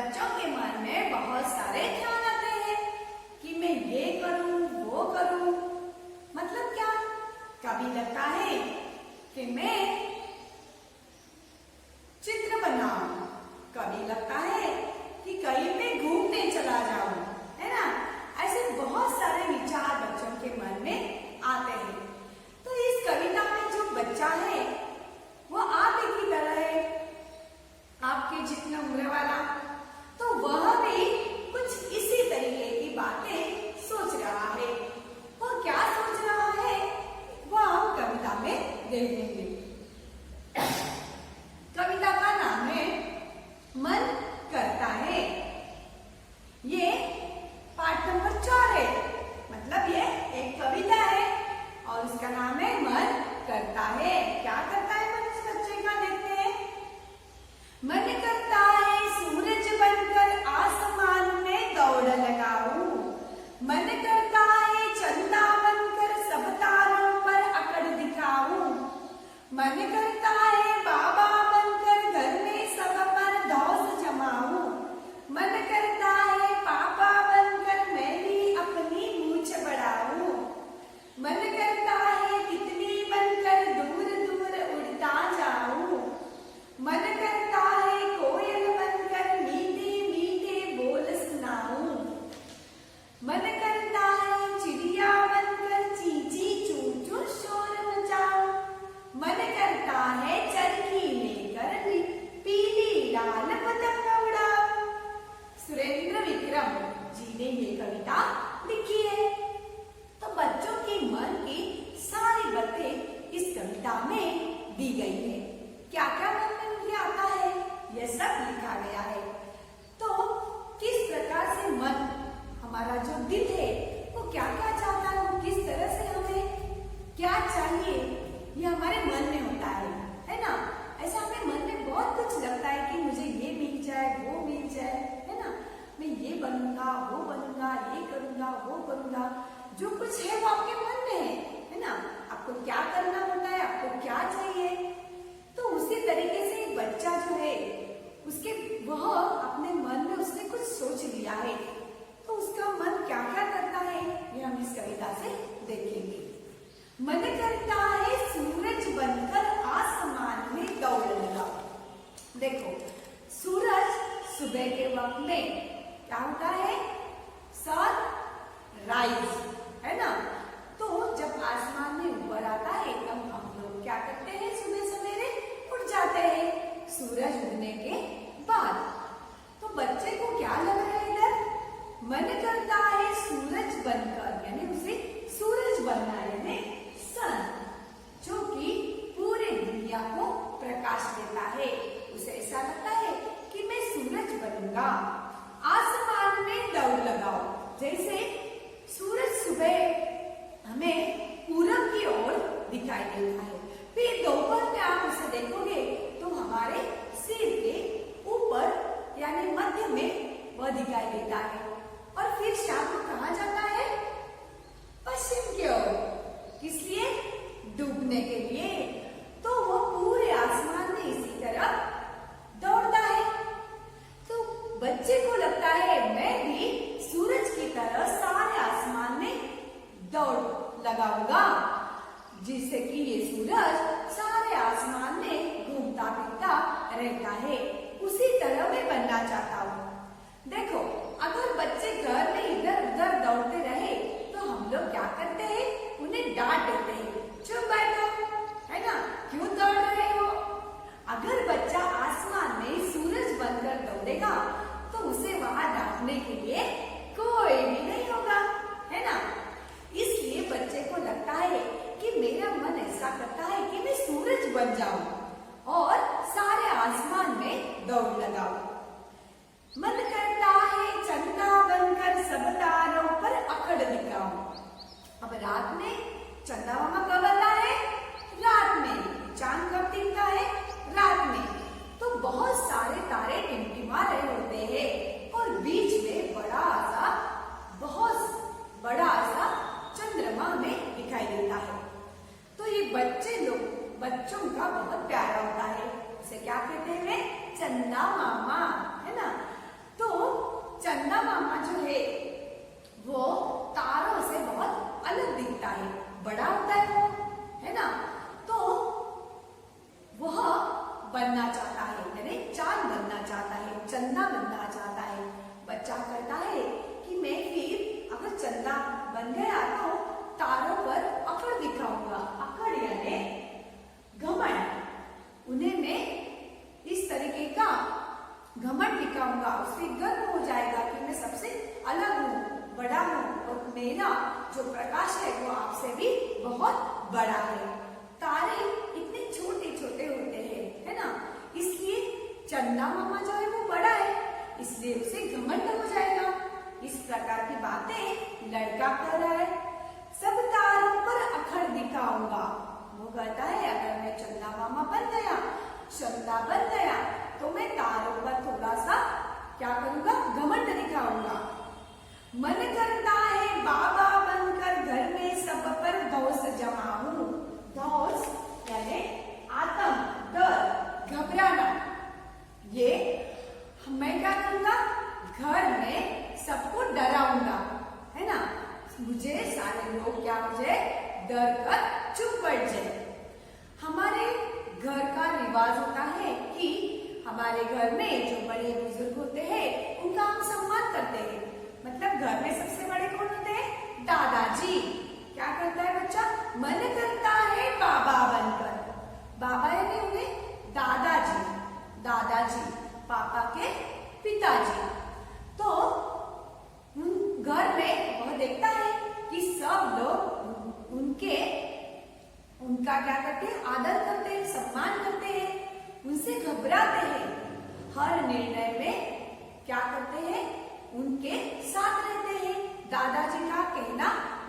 बच्चों के मन में बहुत सारे ख्याल आते हैं कि मैं ये करूं, वो करूं। मतलब क्या? कभी लगता है कि मैं चित्र बनाऊं, कभी लगता है कि कहीं पे घूमने चला जाऊं, है ना। ऐसे बहुत सारे विचार बच्चों के मन में आते हैं। तो इस कविता में जो बच्चा है वो आप ही की तरह है, आपके जितना उम्र वाला। तो वह भी कुछ इसी तरीके की बातें सोच रहा है। वो क्या सोच रहा है वह हम कविता में देखेंगे। कविता का नाम है मन करता है। ये पाठ नंबर 4 है, मतलब ये एक कविता है और उसका नाम है मन करता है। क्या करता है मन इस बच्चे का? देखते हैं। मन करता है सूरज बनकर आसमान में दौड़ लगाऊं। मन करता है चंदा बनकर सब तारों पर अकड़ दिखाऊं। मन करता है बाबा बनकर घर में सब पर धौंस जमाऊं। मन करता है पापा बनकर मैं भी अपनी मूंछ बढ़ाऊं। मन करता है तितली बनकर दूर दूर उड़ता जाऊं। मन करता है कोयल बनकर मीठे मीठे बोल सुनाऊं। मन करता है चिड़िया बनकर चींची चूं चूं शोर मचाऊं। मन करता है चरखी लेकर पीली लाल पतंग उड़ाऊं। सुरेंद्र विक्रम जी ने ये कविता लिखी है। तो बच्चों के मन की सारी बातें इस कविता में दी गई है। क्या क्या मन में उनके आता है यह सब लिखा गया है। तो किस प्रकार से मन, हमारा जो दिल है वो क्या क्या चाहता है, किस तरह से हमें क्या चाहिए, ये हमारे मन में होता है ना। ऐसा हमें मन में बहुत कुछ लगता है कि मुझे ये मिल जाए, वो मिल जाए, है ना। मैं ये बनूंगा, वो बनूंगा, ये करूंगा, वो करूंगा। जो कुछ है वो आपके मन में है ना। आपको क्या करना होता है, आपको क्या चाहिए। तो उसी तरीके से एक बच्चा जो है उसके वह अपने मन में उसने कुछ सोच लिया है। तो उसका मन क्या क्या करता है ये हम इस कविता से देखेंगे। मन करता है सूरज बनकर आसमान में दौड़ लगाऊं। देखो, सूरज सुबह के वक्त में क्या होता है? सनराइज, है ना। तो जब आसमान में ऊपर आता है तब हम लोग क्या करते हैं? सुबह सवेरे उठ जाते हैं सूरज उगने के बाद। तो बच्चे को क्या लग रहा है इधर? मन करता है सूरज बनकर, यानी उसे सूरज बनना है, यानी सन, जो कि पूरे दुनिया को प्रकाश देता है। उसे ऐसा लगता है कि मैं सूरज बनूंगा। आसमान में दौड़ लगाओ। जैसे सूरज सुबह हमें पूरब की ओर दिखाई देता है, फिर दोपहर में आप उसे देखोगे तो हमारे सिर के ऊपर यानी मध्य में वह दिखाई देता है। और फिर शाम को कहाँ जाता है? पश्चिम की ओर। किस लिए? डूबने के लिए। तो वो पूरे आसमान में इसी तरह दौड़ता है। तो बच्चे को लगता है मैं भी सूरज की तरह सारे आसमान में दौड़ लगाऊंगा, जिससे कि ये सूरज सारे आसमान में घूमता फिरता रहता है। उसी तरह मैं बनना चाहता हूँ। देखो, अगर बच्चे घर में इधर उधर दौड़ते रहे तो हम लोग क्या करते हैं? उन्हें डांट देते हैं, चुप बैठो, है ना, क्यों दौड़ रहे हो। अगर बच्चा आसमान में सूरज बनकर दौड़ेगा तो उसे वहां डांटने के लिए कोई भी नहीं होगा, है ना। इसलिए बच्चे को लगता है कि मेरा मन ऐसा करता है कि मैं सूरज बन जाऊं और सारे आसमान में दौड़ लगाऊं। मन करता है चंदा बनकर सब तारों पर अकड़ दिखाऊं। अब रात में चंदा मामा कब आता है? रात में। चांद कब दिखता है? रात में। तो बहुत सारे तारे टिमटिमा रहे होते हैं और बीच में बहुत बड़ा सा चंद्रमा हमें दिखाई देता है। तो ये बच्चों का बहुत प्यारा होता है। उसे क्या कहते हैं? चंदा मामा, है ना। तो चंदा मामा जो है वो तारों से बहुत अलग दिखता है, बड़ा होता है वो, है ना। तो वह बनना चाहता है, यानी चांद बनना चाहता है, चंदा बनना चाहता है। बच्चा कहता है कि मैं फिर अगर चंदा बन गया तो तारों पर अकड़ दिखाऊंगा। अकड़ यानी घमंड, उन्हें मैं इस तरीके का घमंड दिखाऊंगा, उससे गर्व हो जाएगा कि मैं सबसे अलग हूँ, बड़ा हूँ और मेरा जो प्रकाश है वो आपसे भी बहुत बड़ा है। तारे इतने छोटे छोटे होते हैं, है ना, इसलिए चंदा मामा जो है वो बड़ा है, इसलिए उसे घमंड हो जाएगा। इस प्रकार की बातें लड़का कर रहा है। सब तारों पर अकड़ दिखाऊंगा। वो कहता है अगर मैं चंदा मामा बन गया, चंदा बन गया, तो मैं तारों पर थोड़ा सा क्या करूंगा, घमंड दिखाऊंगा। मन करता है बाबा बनकर घर में सब पर धौंस जमाऊं। धौंस यानी आतंक, डर, घबराना। ये मैं क्या करूंगा, घर में सबको डराऊंगा, है ना। मुझे सारे लोग क्या हो जाए, डर कर चुप बैठ जाए। हमारे घर का रिवाज होता है कि हमारे घर में जो बड़े बुजुर्ग होते हैं उनका हम सम्मान करते हैं। मतलब घर में सबसे बड़े कौन होते हैं, दादाजी। क्या करता है बच्चा, मन करता है बाबा बनकर। बाबा यानी हुए दादाजी, दादाजी पापा के पिताजी। तो घर में वह देखता है कि सब लोग उनका क्या करते हैं, आदर करते हैं, सम्मान करते हैं, उनसे घबराते हैं। हर निर्णय में क्या करते हैं, उनके साथ रहते हैं, दादाजी का कहना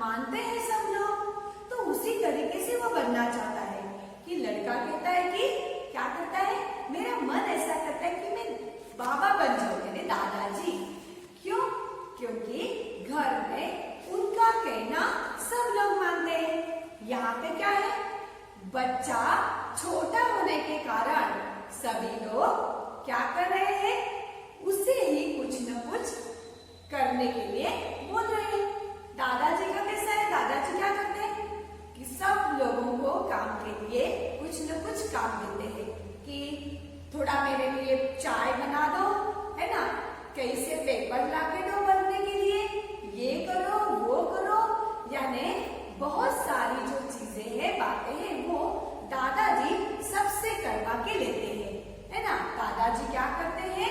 मानते हैं सब लोग। तो उसी तरीके से वो बनना चाहता है कि लड़का कहता है कि क्या करता है, मेरा मन ऐसा करता है कि मैं बाबा बन जाऊं, मेरे दादाजी। क्यों? क्योंकि घर में उनका कहना सब लोग मानते हैं। यहाँ पे क्या है, बच्चा छोटा होने के कारण सभी लोग क्या कर रहे हैं, उसे ही कुछ न कुछ करने के लिए बोल रहे हैं। दादाजी का कैसा है, दादाजी क्या करते हैं कि सब लोगों को काम के लिए कुछ न कुछ काम देते हैं कि थोड़ा मेरे लिए चाय बना दो, है ना, कैसे पेपर लाके दो बनने के लिए, ये करो वो करो, यानी बहुत सारी जो चीजें हैं, बातें हैं, वो दादाजी सबसे करवा के लेते हैं, है ना। दादाजी क्या करते हैं,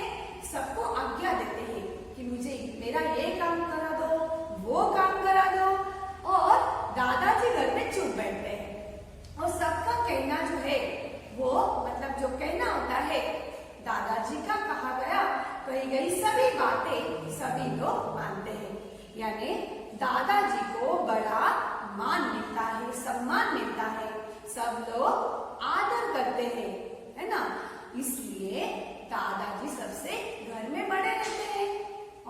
सबको आज्ञा देते हैं कि मुझे मेरा ये काम करा दो, वो काम करा दो, और दादाजी घर में चुप बैठते हैं और सबका कहना जो है वो, मतलब जो कहना होता है दादाजी का कहा गया, कही गई सभी बातें सभी लोग मानते हैं। यानी दादाजी को बड़ा मान मिलता है, सम्मान मिलता है, सब लोग आदर करते हैं, है ना। इसलिए दादाजी सबसे घर में बड़े रहते हैं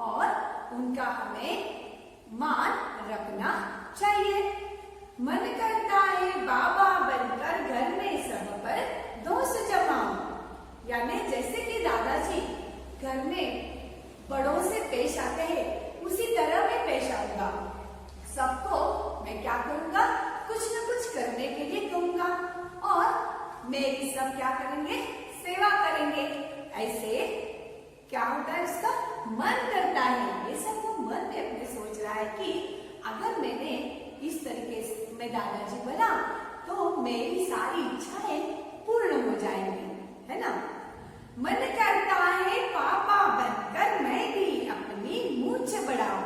और उनका हमें मान रखना चाहिए। मन करता है बाबा बनकर घर में सब पर धौंस जमाऊं। यानी जैसे कि दादाजी घर में बड़ों से पेश आते हैं, उसी तरह मैं पेश आऊंगा। सबको मैं क्या करूंगा, कुछ न कुछ करने के लिए कहूंगा और मेरी सब क्या करेंगे, सेवा करेंगे। ऐसे क्या होता है, उसका मन करता है। ये सब वो मन में अपने सोच रहा है कि अगर मैंने इस तरीके से मैं दादाजी बना तो मेरी सारी इच्छाएं पूर्ण हो जाएंगी, है ना। मन करता है पापा बनकर मैं भी अपनी मूंछ बढ़ाऊं।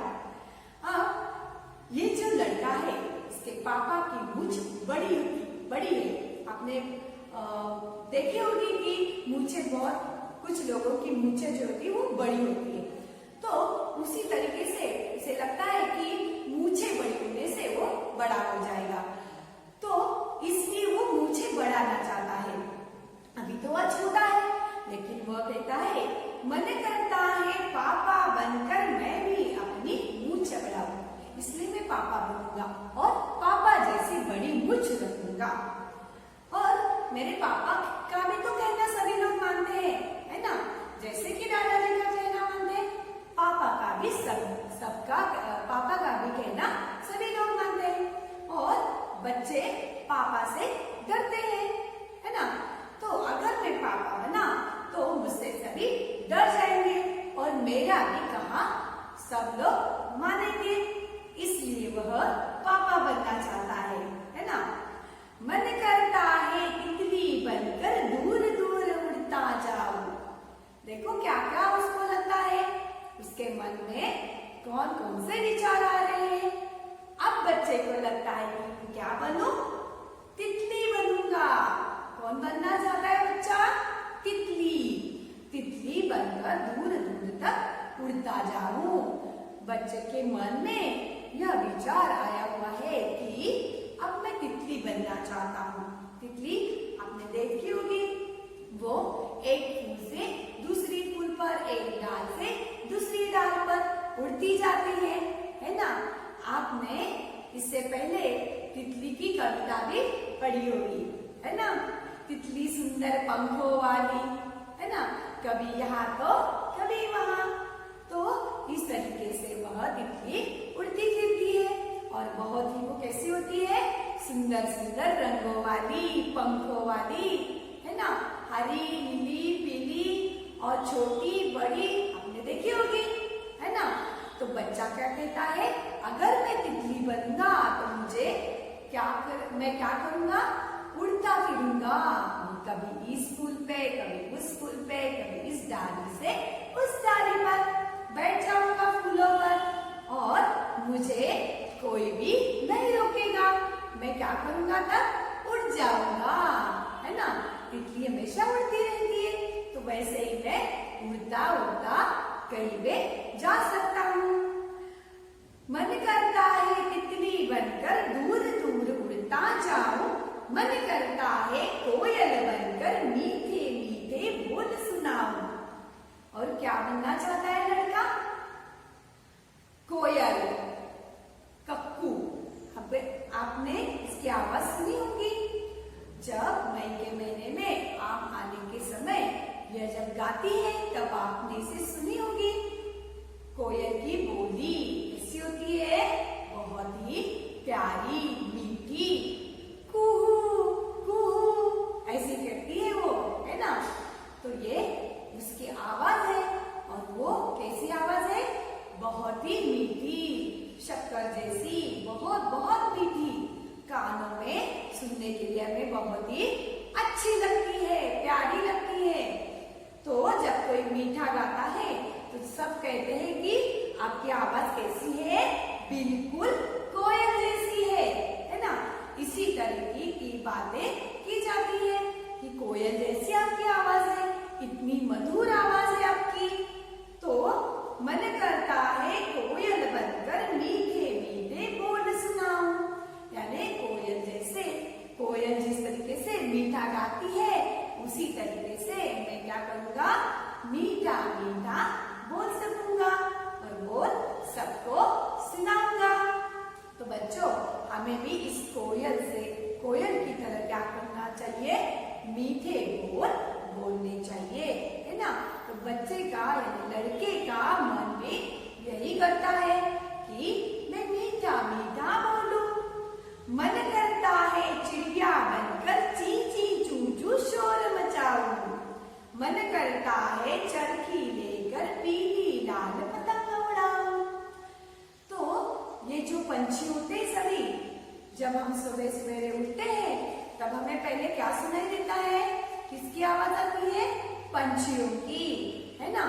अब ये जो लड़का है, इसके पापा की मूंछ बड़ी है। आपने देखी होगी कि मूंछें बहुत, कुछ लोगों की मूंछें जो होती है वो बड़ी होती है। तो उसी तरीके से इसे लगता है कि मूंछें बड़ी होने से वो बड़ा हो जाएगा, तो इसलिए वो मूंछें बढ़ाना चाहता है। अभी तो वह छोटा है, लेकिन वह कहता है मन करता है पापा बनकर मैं भी अपनी मूंछ बढ़ाऊं, इसलिए मैं पापा बनूंगा और पापा जैसी बड़ी मूंछ रखूंगा। और मेरे पापा का भी तो कहना सभी लोग मानते हैं, है ना। जैसे कि दादाजी का कहना मानते हैं, पापा का मेरा भी कहा सब लोग मानेंगे, इसलिए वह पापा बनना चाहता है ना। मन करता है तितली बनकर दूर दूर उड़ता जाऊं। देखो क्या क्या उसको लगता है, उसके मन में कौन कौन से विचार आ रहे हैं। अब बच्चे को लगता है कि क्या बनूं, तितली बनूंगा। कौन बनना चाहता है बच्चा, तितली। तितली बनकर दूर दूर तक उड़ता जाऊं। बच्चे के मन में यह विचार आया हुआ है कि अब मैं तितली बनना चाहता हूँ। तितली आपने देखी होगी, वो एक फूल से दूसरी फूल पर, एक डाल से दूसरी डाल पर उड़ती जाती है ना। आपने इससे पहले तितली की कविता भी पढ़ी होगी, है ना। तितली सुंदर पंखों वाली, है ना, कभी यहाँ तो कभी वहाँ। तो इस तरीके से वह तितली उड़ती फिरती है और बहुत ही वो कैसी होती है, सुंदर सुंदर रंगों वाली, पंखों वाली, है ना। हरी, नीली, पीली और छोटी बड़ी आपने देखी होगी, है ना। तो बच्चा क्या कहता है, अगर मैं तितली बनूंगा तो मुझे मैं क्या करूंगा, उड़ता फिरूंगा। कभी इस फूल पे, कभी उस फूल पे, कभी इस डाली से उस डाली पर बैठ जाऊंगा फूलों पर और मुझे कोई भी नहीं रोकेगा। मैं क्या करूंगा, तब उड़ जाऊंगा, है ना। तितली हमेशा उड़ती रहती है, तो वैसे ही मैं उड़ता उड़ता कहीं पे जा सकता हूँ। मन करता है तितली बनकर दूर दूर उड़ता जाऊं। मन करता है कोयल बनकर मीठे मीठे बोल सुनाऊं। और क्या बनना चाहता है लड़का, कोयल, कक्कू। आपने इसकी आवाज सुनी होगी, जब मई के महीने में आम आने के समय यह जब गाती है तब आपने इसे सुनी होगी। कोयल की बोली कैसी होती है, बहुत ही प्यारी, मीठी, कुहू कुहू ऐसी करती है वो, है ना। तो ये उसकी आवाज है और वो कैसी आवाज है, बहुत ही मीठी, शक्कर जैसी, बहुत बहुत मीठी। कानों में सुनने के लिए हमें बहुत ही अच्छी लगती है, प्यारी लगती है। तो जब कोई मीठा गाता है तो सब कहते हैं कि आपकी आवाज कैसी है, बिल्कुल कोयल जैसी है ना। इसी तरीके की बातें की जाती है कि कोयल जैसी आपकी आवाज है, इतनी मधुर आवाज है आपकी। तो मन करता है कोयल बनकर मीठे मीठे बोल सुनाऊं। यानी कोयल जैसे, कोयल जिस तरीके से मीठा गाती है उसी तरीके से मैं क्या करूंगा, मीठा मीठा बोल सकूंगा और बोल सबको सुनाऊंगा। तो बच्चों हमें भी इस कोयल से, कोयल की तरह क्या करना चाहिए, मीठे बोल बोलने चाहिए, है ना। तो बच्चे का यानी लड़के का मन भी यही करता है कि मैं मीठा मीठा बोलूं। मन करता है चिड़िया बनकर ची ची चू चू शोर मचाऊं। मन करता है चरखी लेकर पीली लाल पतंग उड़ाऊं। तो ये जो पंछी होते हैं सभी, जब हम सुबह सवेरे उठते हैं तब हमें पहले क्या सुनाई देता है, किसकी आवाज आती है, पंछियों की, है ना।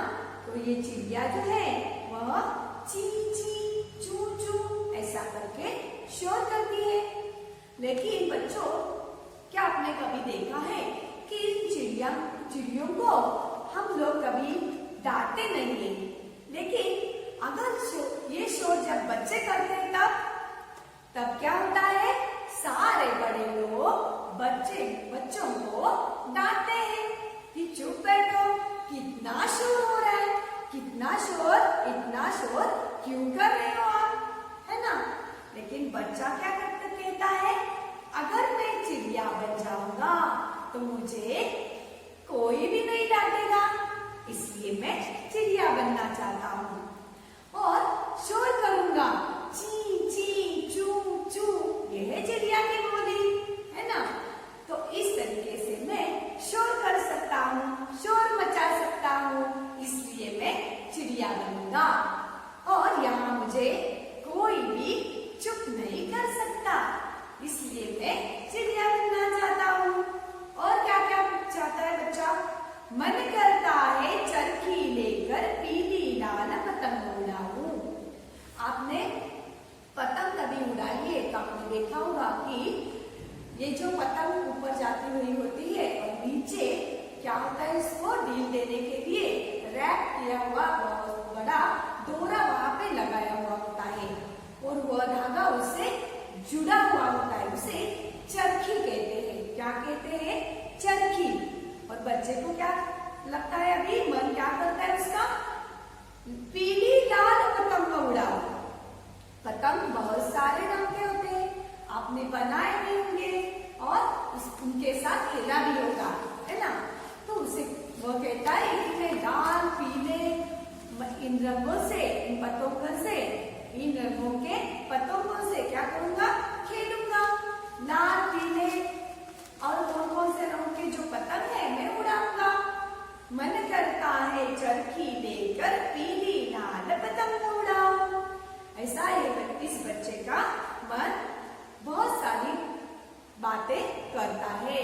तो ये चिड़िया जो है वह ची ची चू चू ऐसा करके शोर करती है। लेकिन बच्चों क्या आपने कभी देखा है कि इन चिड़ियों को हम लोग कभी डांटते नहीं है, लेकिन अगर ये शोर जब बच्चे करते हैं तब क्या होता है, सारे बड़े लोग बच्चों को डांटते हैं कि चुप बैठो, कितना शोर हो रहा है, कितना शोर, इतना शोर क्यों कर रहे हो आप, है ना। लेकिन बच्चा क्या कहता है, अगर मैं चिड़िया बन जाऊंगा तो मुझे कोई भी नहीं डांटेगा, इसलिए मैं चिड़िया बनना चाहता हूँ और शोर करूंगा, ची ची चू चू, ये है चिड़िया की बोली, है ना। तो इस तरीके से मैं शोर कर सकता हूँ, शोर मचा सकता हूँ, इसलिए मैं चिड़िया चिड़िया बनूंगा और यहाँ मुझे कोई भी चुप नहीं कर सकता, इसलिए मैं चिड़िया बनना चाहता हूँ। और क्या क्या चाहता है बच्चा? मन करता है चरखी लेकर पीली लाल पतंग उड़ाऊं। आपने पतंग कभी उड़ाई है तो आपने देखा होगा कि ये जो पतंग ऊपर जाती हुई होती है और नीचे क्या होता है, इसको ढील देने के लिए रैप किया हुआ बहुत बड़ा डोरा वहां पे लगाया हुआ होता है और वह धागा उससे जुड़ा हुआ होता है, उसे चरखी कहते हैं। क्या कहते हैं? चरखी। और बच्चे को क्या लगता है अभी? मन क्या करता है उसका? पीली लाल पतंग उड़ाओ। पतंग बहुत सारे रंग के होते हैं, आपने बनाए भी होंगे और उनके साथ खेला भी होगा, है ना? तो उसे वो कहता है कि मैं लाल पीले इन रंगों से, इन पतंगों से, इन रंगों के पतंगों से क्या करूंगा? खेलूंगा। लाल पीले और कौन कौन से रंग के जो पतंग है मैं उड़ाऊंगा। मन करता है चरखी लेकर पीली लाल पतंग उड़ाऊं। ऐसा इस बच्चे का मन बहुत सारी बातें करता है।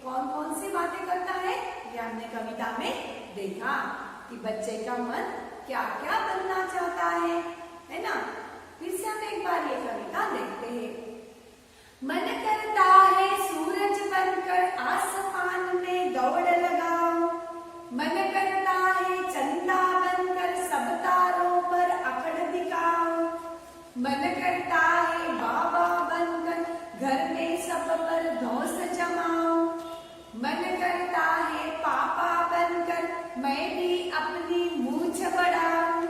कौन कौन सी बातें करता है ये हमने कविता में देखा कि बच्चे का मन क्या क्या बनना चाहता है ना? फिर से हम एक बार ये कविता देखते हैं। मन करता है सूरज बनकर आसमान में दौड़ लगाऊं। मन करता है चंदा बनकर सब तारों पर अकड़ दिखाऊं। मन करता है बाबा बनकर घर में सब पर धौंस जमाऊं। मन करता है पापा बनकर मैं भी अपनी मूंछ बढ़ाऊं।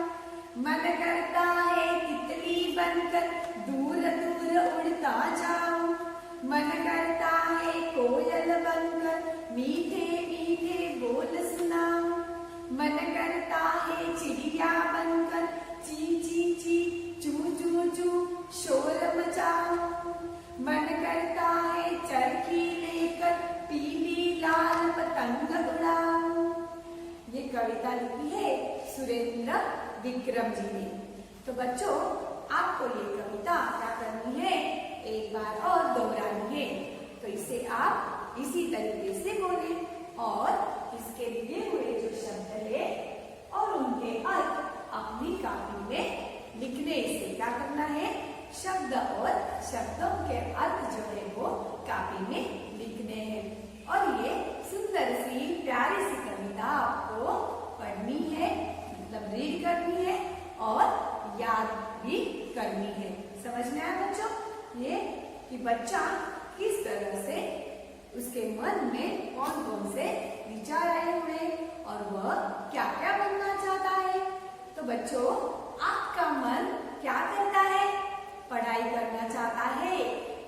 मन करता है तितली बनकर दूर दूर उड़ता जाऊं। मन करता है कोयल बनकर मीठे मीठे बोल सुनाऊं। मन करता है चिड़िया बनकर ची ची ची चू चू चू शोर मचाऊं। मन करता है चरखी लेकर पीली लाल पतंग उड़ाऊं। ये कविता लिखी है सुरेंद्र विक्रम जी ने। तो बच्चों आपको ये कविता क्या करनी है? एक बार और दोहरानी है। तो इसे आप इसी तरीके से बोले और इसके दिए हुए जो शब्द है और उनके अर्थ अपनी कापी में लिखने से क्या करना है? शब्द और शब्दों के अर्थ जो है वो कापी में लिखने हैं। और ये सुंदर सी प्यारी सी कविता आपको पढ़नी है, मतलब रीड करनी है और याद भी करनी है। समझ में आया बच्चों ये कि बच्चा किस तरह से उसके मन में कौन कौन से विचार आए हुए और वह क्या क्या बनना चाहता है। तो बच्चों आपका मन क्या करता है? पढ़ाई करना चाहता है,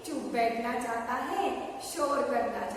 चुप बैठना चाहता है, शोर करना चाहता है।